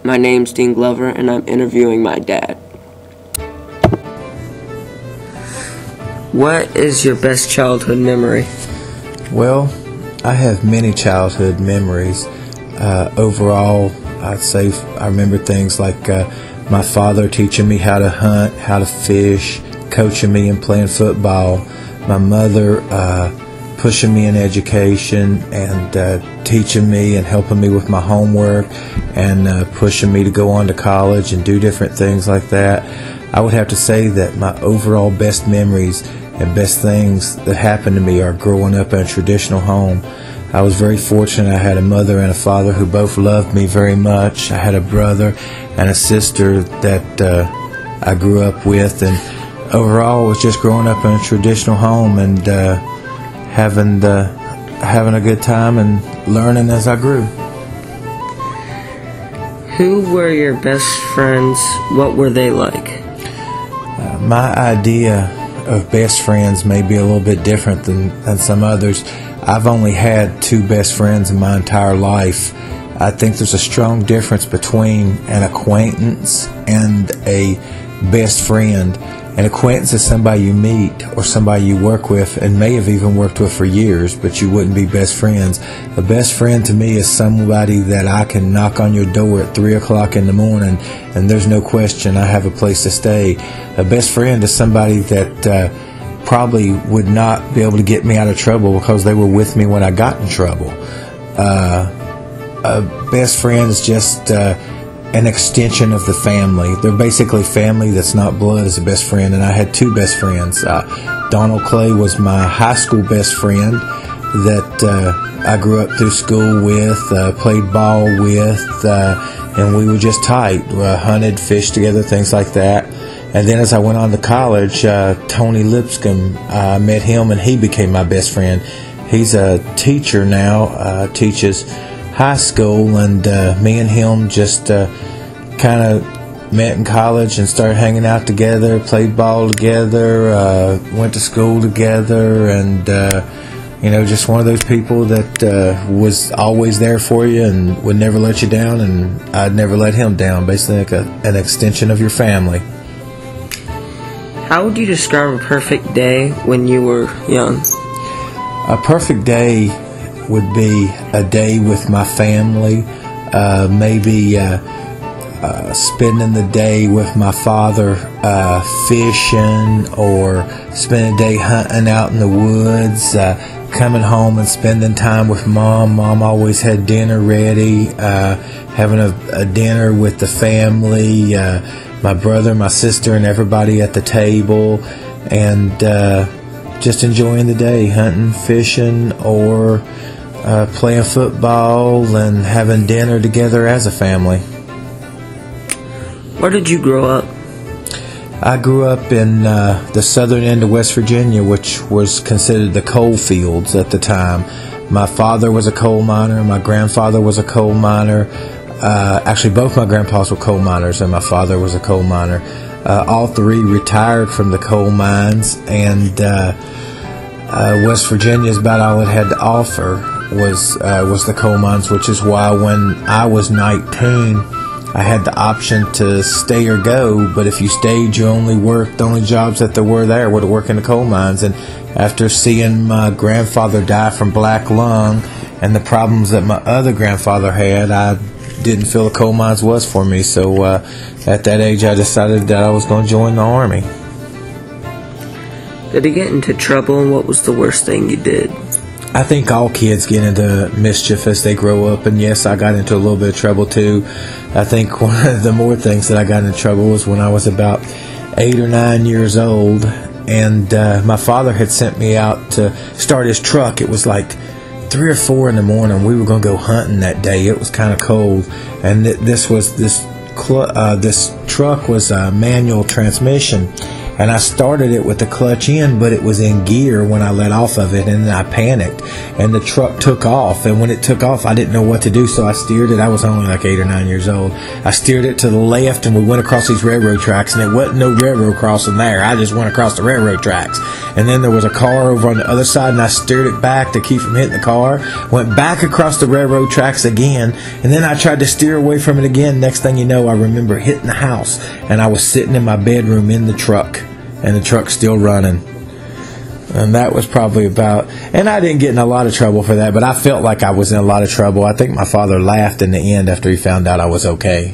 My name's Dean Glover, and I'm interviewing my dad. What is your best childhood memory? Well, I have many childhood memories. Overall, I'd say I remember things like my father teaching me how to hunt, how to fish, coaching me and playing football, my mother pushing me in education and teaching me and helping me with my homework and pushing me to go on to college and do different things like that. I would have to say that my overall best memories and best things that happened to me are growing up in a traditional home. I was very fortunate. I had a mother and a father who both loved me very much. I had a brother and a sister that I grew up with, and overall it was just growing up in a traditional home and having a good time and learning as I grew. Who were your best friends? What were they like? My idea of best friends may be a little bit different than some others. I've only had two best friends in my entire life. I think there's a strong difference between an acquaintance and a best friend. An acquaintance is somebody you meet or somebody you work with and may have even worked with for years, but you wouldn't be best friends. A best friend to me is somebody that I can knock on your door at 3 o'clock in the morning and there's no question I have a place to stay. A best friend is somebody that probably would not be able to get me out of trouble because they were with me when I got in trouble. A best friend is just an extension of the family. They're basically family that's not blood as a best friend, and I had two best friends. Donald Clay was my high school best friend that I grew up through school with, played ball with, and we were just tight. Hunted, fished together, things like that. And then as I went on to college, Tony Lipscomb, I met him and he became my best friend. He's a teacher now, teaches high school, and me and him just kind of met in college and started hanging out together, played ball together, went to school together, and just one of those people that was always there for you and would never let you down, and I'd never let him down. Basically like an extension of your family. How would you describe a perfect day when you were young? A perfect day would be a day with my family, maybe spending the day with my father fishing, or spending a day hunting out in the woods, coming home and spending time with Mom. Mom always had dinner ready, having a dinner with the family, my brother, my sister, and everybody at the table, and just enjoying the day, hunting, fishing, or playing football and having dinner together as a family. Where did you grow up? I grew up in the southern end of West Virginia, which was considered the coal fields at the time. My father was a coal miner, my grandfather was a coal miner. Actually, both my grandpas were coal miners and my father was a coal miner. All three retired from the coal mines, and West Virginia is about all it had to offer was the coal mines, which is why when I was 19, I had the option to stay or go, but if you stayed, you only worked, the only jobs that there were there were to work in the coal mines. And after seeing my grandfather die from black lung and the problems that my other grandfather had, I didn't feel the coal mines was for me. So at that age, I decided that I was going to join the Army. Did you get into trouble, and what was the worst thing you did? I think all kids get into mischief as they grow up, and yes, I got into a little bit of trouble too. I think one of the more things that I got into trouble was when I was about 8 or 9 years old, and my father had sent me out to start his truck. It was like 3 or 4 in the morning. We were going to go hunting that day. It was kind of cold, and this truck was a manual transmission, and I started it with the clutch in, but it was in gear when I let off of it, and then I panicked, and the truck took off. And when it took off, I didn't know what to do, so I steered it. I was only like 8 or 9 years old. I steered it to the left, and we went across these railroad tracks, and there wasn't no railroad crossing there. I just went across the railroad tracks, and then there was a car over on the other side, and I steered it back to keep from hitting the car. Went back across the railroad tracks again, and then I tried to steer away from it again. Next thing you know, I remember hitting the house, and I was sitting in my bedroom in the truck, and the truck's still running. And that was probably about, and I didn't get in a lot of trouble for that, but I felt like I was in a lot of trouble. I think my father laughed in the end after he found out I was okay.